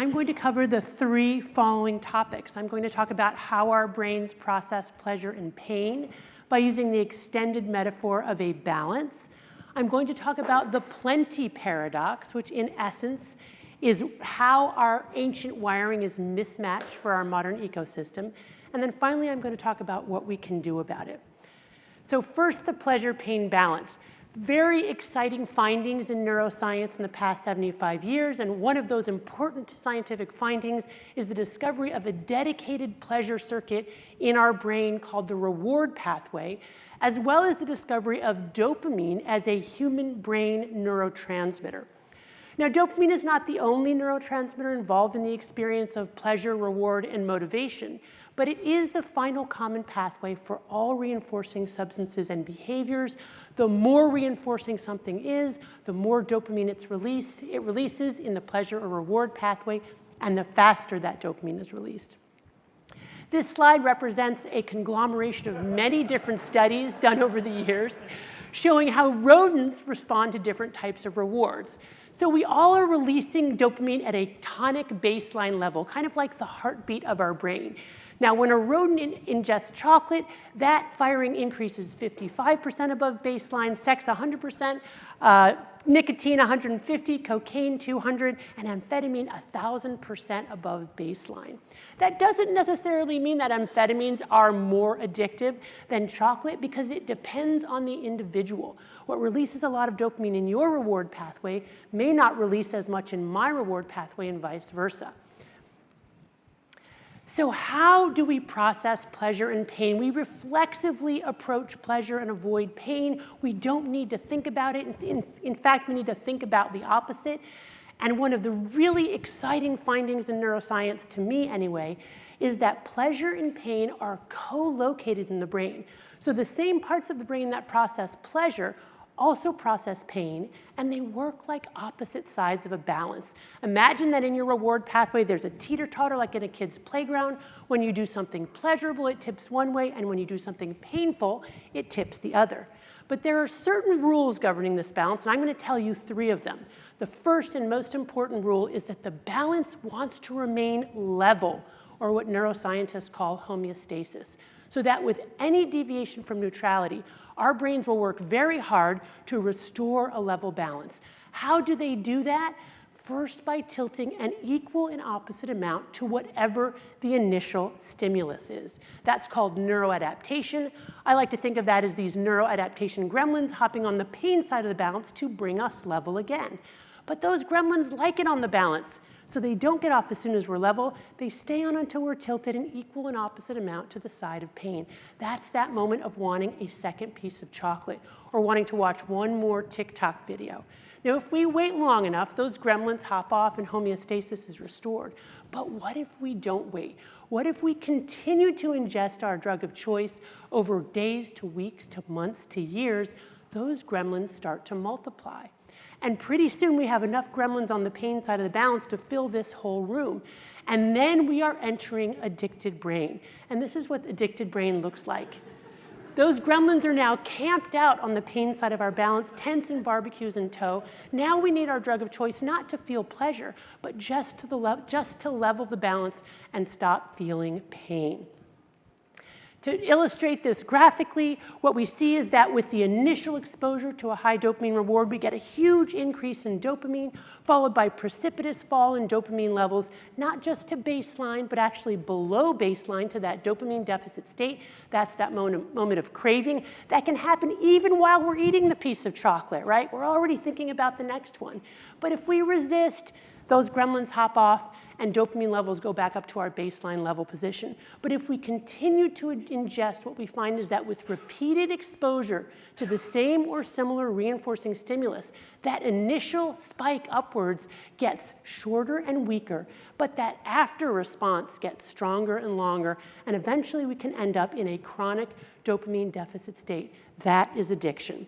I'm going to cover the 3 following topics. I'm going to talk about how our brains process pleasure and pain by using the extended metaphor of a balance. I'm going to talk about the plenty paradox, which in essence is how our ancient wiring is mismatched for our modern ecosystem. And then finally, I'm going to talk about what we can do about it. So first, the pleasure-pain balance. Very exciting findings in neuroscience in the past 75 years, and one of those important scientific findings is the discovery of a dedicated pleasure circuit in our brain called the reward pathway, as well as the discovery of dopamine as a human brain neurotransmitter. Now, dopamine is not the only neurotransmitter involved in the experience of pleasure, reward, and motivation, but it is the final common pathway for all reinforcing substances and behaviors. The more reinforcing something is, the more dopamine it releases in the pleasure or reward pathway, and the faster that dopamine is released. This slide represents a conglomeration of many different studies done over the years, showing how rodents respond to different types of rewards. So we all are releasing dopamine at a tonic baseline level, kind of like the heartbeat of our brain. Now, when a rodent ingests chocolate, that firing increases 55% above baseline, sex 100%, nicotine 150, cocaine 200, and amphetamine 1,000% above baseline. That doesn't necessarily mean that amphetamines are more addictive than chocolate because it depends on the individual. What releases a lot of dopamine in your reward pathway may not release as much in my reward pathway and vice versa. So how do we process pleasure and pain? We reflexively approach pleasure and avoid pain. We don't need to think about it. In fact, we need to think about the opposite. And one of the really exciting findings in neuroscience, to me anyway, is that pleasure and pain are co-located in the brain. So the same parts of the brain that process pleasure also process pain, and they work like opposite sides of a balance. Imagine that in your reward pathway, there's a teeter-totter like in a kid's playground. When you do something pleasurable, it tips one way, and when you do something painful, it tips the other. But there are certain rules governing this balance, and I'm going to tell you 3 of them. The first and most important rule is that the balance wants to remain level, or what neuroscientists call homeostasis, so that with any deviation from neutrality, our brains will work very hard to restore a level balance. How do they do that? First, by tilting an equal and opposite amount to whatever the initial stimulus is. That's called neuroadaptation. I like to think of that as these neuroadaptation gremlins hopping on the pain side of the balance to bring us level again. But those gremlins like it on the balance, so they don't get off as soon as we're level. They stay on until we're tilted an equal and opposite amount to the side of pain. That's that moment of wanting a second piece of chocolate or wanting to watch one more TikTok video. Now, if we wait long enough, those gremlins hop off and homeostasis is restored. But what if we don't wait? What if we continue to ingest our drug of choice over days to weeks to months to years? Those gremlins start to multiply. And pretty soon we have enough gremlins on the pain side of the balance to fill this whole room. And then we are entering addicted brain. And this is what addicted brain looks like. Those gremlins are now camped out on the pain side of our balance, tents and barbecues in tow. Now we need our drug of choice not to feel pleasure, but just to level the balance and stop feeling pain. To illustrate this graphically, what we see is that with the initial exposure to a high dopamine reward, we get a huge increase in dopamine, followed by precipitous fall in dopamine levels, not just to baseline, but actually below baseline to that dopamine deficit state. That's that moment of craving. That can happen even while we're eating the piece of chocolate, right? We're already thinking about the next one. But if we resist, those gremlins hop off and dopamine levels go back up to our baseline level position. But if we continue to ingest, what we find is that with repeated exposure to the same or similar reinforcing stimulus, that initial spike upwards gets shorter and weaker, but that after response gets stronger and longer, and eventually we can end up in a chronic dopamine deficit state. That is addiction.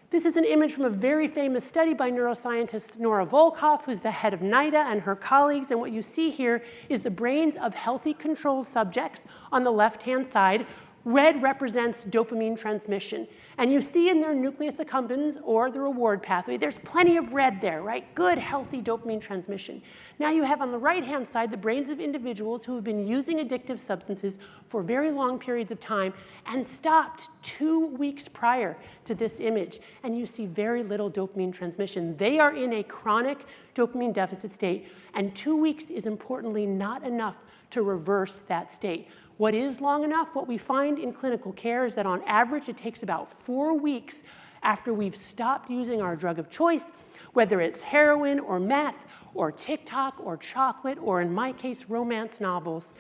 This is an image from a very famous study by neuroscientist Nora Volkoff, who's the head of NIDA, and her colleagues. And what you see here is the brains of healthy control subjects on the left-hand side Red represents dopamine transmission. And you see in their nucleus accumbens or the reward pathway, there's plenty of red there, right? Good, healthy dopamine transmission. Now you have on the right-hand side the brains of individuals who have been using addictive substances for very long periods of time and stopped 2 weeks prior to this image. And you see very little dopamine transmission. They are in a chronic dopamine deficit state. And 2 weeks is importantly not enough to reverse that state. What is long enough? What we find in clinical care is that on average it takes about 4 weeks after we've stopped using our drug of choice, whether it's heroin or meth or TikTok or chocolate or, in my case, romance novels.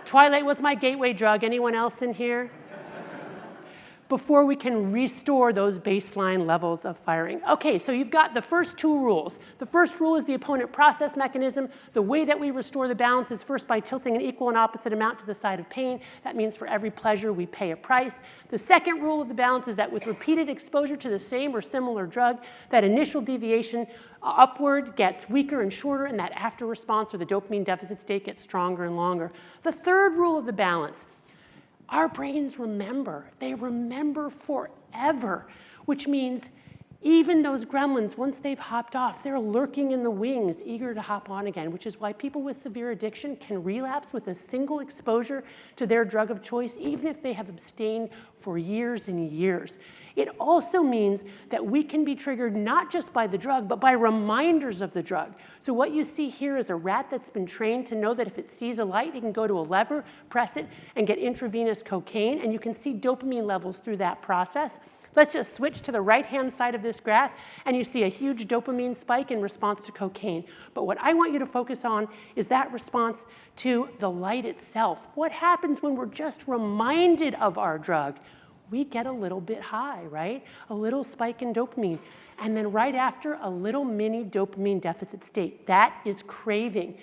Twilight was my gateway drug. Anyone else in here? Before we can restore those baseline levels of firing. Okay, so you've got the first 2 rules. The first rule is the opponent process mechanism. The way that we restore the balance is first by tilting an equal and opposite amount to the side of pain. That means for every pleasure, we pay a price. The second rule of the balance is that with repeated exposure to the same or similar drug, that initial deviation upward gets weaker and shorter, and that after response or the dopamine deficit state gets stronger and longer. The third rule of the balance: our brains remember. They remember forever, which means even those gremlins, once they've hopped off, they're lurking in the wings, eager to hop on again, which is why people with severe addiction can relapse with a single exposure to their drug of choice, even if they have abstained for years and years. It also means that we can be triggered not just by the drug, but by reminders of the drug. So what you see here is a rat that's been trained to know that if it sees a light, it can go to a lever, press it, and get intravenous cocaine, and you can see dopamine levels through that process. Let's just switch to the right-hand side of this graph, and you see a huge dopamine spike in response to cocaine. But what I want you to focus on is that response to the light itself. What happens when we're just reminded of our drug? We get a little bit high, right? A little spike in dopamine. And then right after, a little mini dopamine deficit state. That is craving,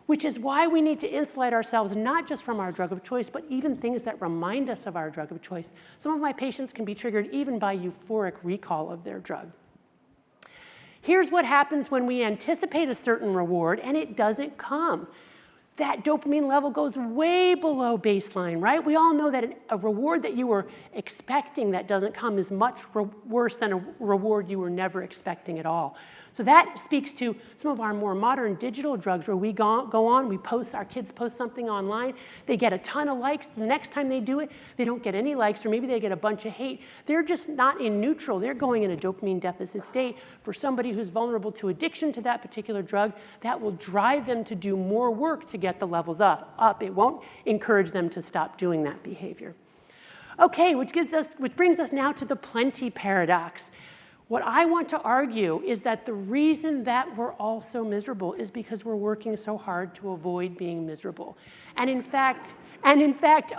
which is why we need to insulate ourselves not just from our drug of choice, but even things that remind us of our drug of choice. Some of my patients can be triggered even by euphoric recall of their drug. Here's what happens when we anticipate a certain reward and it doesn't come. That dopamine level goes way below baseline, right? We all know that a reward that you were expecting that doesn't come is much worse than a reward you were never expecting at all. So that speaks to some of our more modern digital drugs where we go on, we post, our kids post something online, they get a ton of likes. The next time they do it, they don't get any likes, or maybe they get a bunch of hate. They're just not in neutral. They're going in a dopamine deficit state. For somebody who's vulnerable to addiction to that particular drug, that will drive them to do more work to get the levels up. It won't encourage them to stop doing that behavior. Okay, which brings us now to the plenty paradox. What I want to argue is that the reason that we're all so miserable is because we're working so hard to avoid being miserable. And in fact,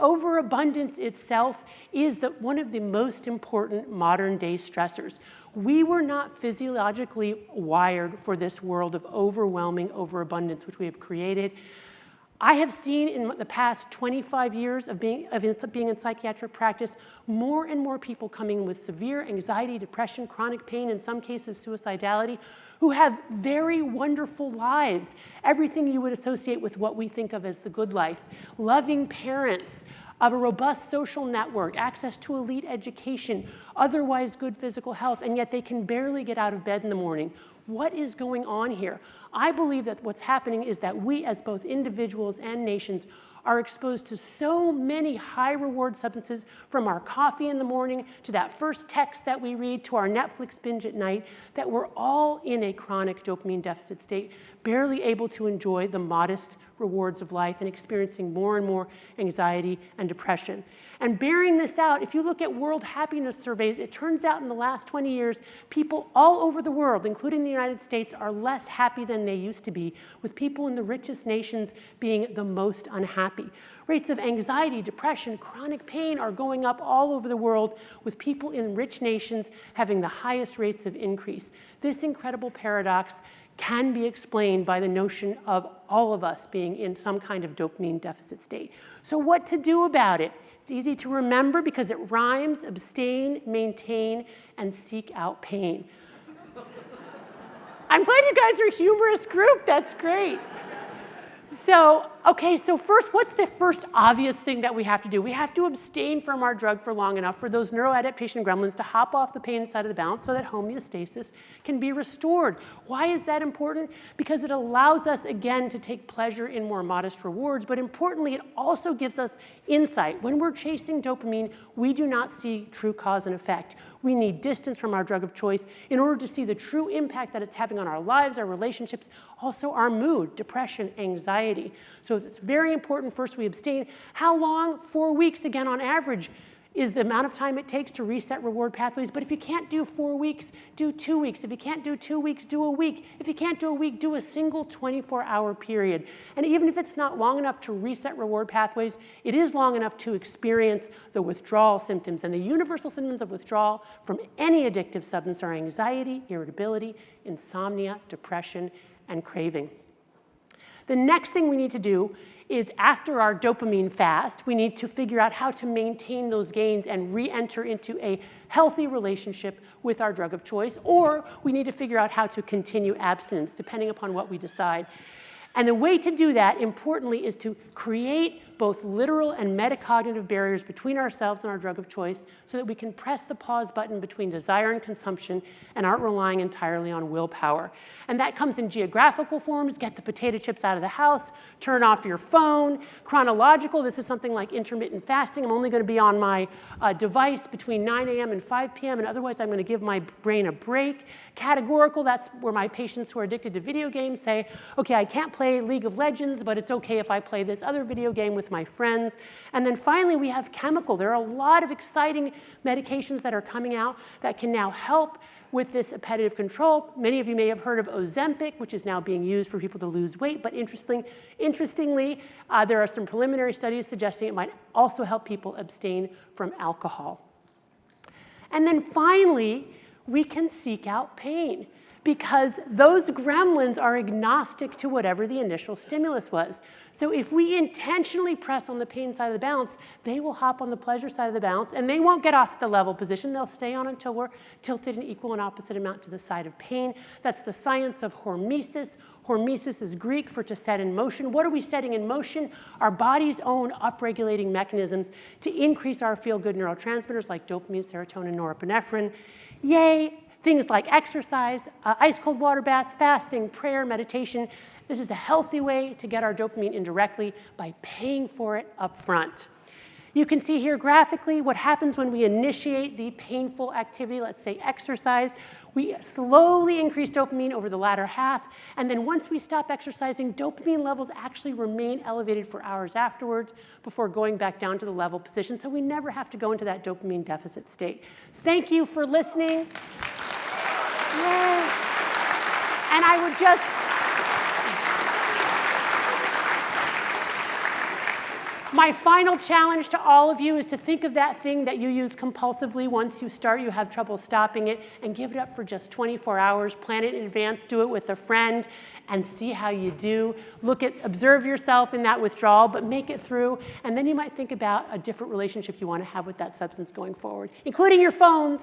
overabundance itself is one of the most important modern day stressors. We were not physiologically wired for this world of overwhelming overabundance, which we have created. I have seen in the past 25 years of being in psychiatric practice, more and more people coming with severe anxiety, depression, chronic pain, in some cases suicidality, who have very wonderful lives. Everything you would associate with what we think of as the good life. Loving parents, of a robust social network, access to elite education, otherwise good physical health, and yet they can barely get out of bed in the morning. What is going on here? I believe that what's happening is that we, as both individuals and nations, are exposed to so many high-reward substances, from our coffee in the morning to that first text that we read to our Netflix binge at night, that we're all in a chronic dopamine deficit state, barely able to enjoy the modest rewards of life and experiencing more and more anxiety and depression. And bearing this out, if you look at world happiness surveys, it turns out in the last 20 years, people all over the world, including the United States, are less happy than they used to be, with people in the richest nations being the most unhappy. Rates of anxiety, depression, chronic pain are going up all over the world, with people in rich nations having the highest rates of increase. This incredible paradox can be explained by the notion of all of us being in some kind of dopamine deficit state. So what to do about it? It's easy to remember because it rhymes: abstain, maintain, and seek out pain. I'm glad you guys are a humorous group. That's great. So, okay, so first, what's the first obvious thing that we have to do? We have to abstain from our drug for long enough for those neuroadaptation gremlins to hop off the pain side of the balance so that homeostasis can be restored. Why is that important? Because it allows us, again, to take pleasure in more modest rewards, but importantly, it also gives us insight. When we're chasing dopamine, we do not see true cause and effect. We need distance from our drug of choice in order to see the true impact that it's having on our lives, our relationships, also our mood, depression, anxiety. So it's very important first we abstain. How long? 4 weeks, again, on average, is the amount of time it takes to reset reward pathways. But if you can't do 4 weeks, do 2 weeks. If you can't do 2 weeks, do a week. If you can't do a week, do a single 24-hour period. And even if it's not long enough to reset reward pathways, it is long enough to experience the withdrawal symptoms. And the universal symptoms of withdrawal from any addictive substance are anxiety, irritability, insomnia, depression, and craving. The next thing we need to do is after our dopamine fast, we need to figure out how to maintain those gains and re-enter into a healthy relationship with our drug of choice, or we need to figure out how to continue abstinence, depending upon what we decide. And the way to do that, importantly, is to create both literal and metacognitive barriers between ourselves and our drug of choice so that we can press the pause button between desire and consumption and aren't relying entirely on willpower. And that comes in geographical forms: get the potato chips out of the house, turn off your phone. Chronological, this is something like intermittent fasting. I'm only going to be on my device between 9 a.m. and 5 p.m., and otherwise I'm going to give my brain a break. Categorical, that's where my patients who are addicted to video games say, okay, I can't play League of Legends, but it's okay if I play this other video game with my friends. And then finally, we have chemical. There are a lot of exciting medications that are coming out that can now help with this appetitive control. Many of you may have heard of Ozempic, which is now being used for people to lose weight. But interestingly, there are some preliminary studies suggesting it might also help people abstain from alcohol. And then finally, we can seek out pain, because those gremlins are agnostic to whatever the initial stimulus was. So if we intentionally press on the pain side of the balance, they will hop on the pleasure side of the balance, and they won't get off the level position. They'll stay on until we're tilted an equal and opposite amount to the side of pain. That's the science of hormesis. Hormesis is Greek for to set in motion. What are we setting in motion? Our body's own upregulating mechanisms to increase our feel-good neurotransmitters like dopamine, serotonin, norepinephrine. Yay! Things like exercise, ice-cold water baths, fasting, prayer, meditation. This is a healthy way to get our dopamine indirectly by paying for it up front. You can see here graphically what happens when we initiate the painful activity, let's say exercise. We slowly increase dopamine over the latter half, and then once we stop exercising, dopamine levels actually remain elevated for hours afterwards before going back down to the level position, so we never have to go into that dopamine deficit state. Thank you for listening. Yay. And I would just, my final challenge to all of you is to think of that thing that you use compulsively. Once you start, you have trouble stopping it, and give it up for just 24 hours. Plan it in advance, do it with a friend, and see how you do. Observe yourself in that withdrawal, but make it through, and then you might think about a different relationship you want to have with that substance going forward, including your phones.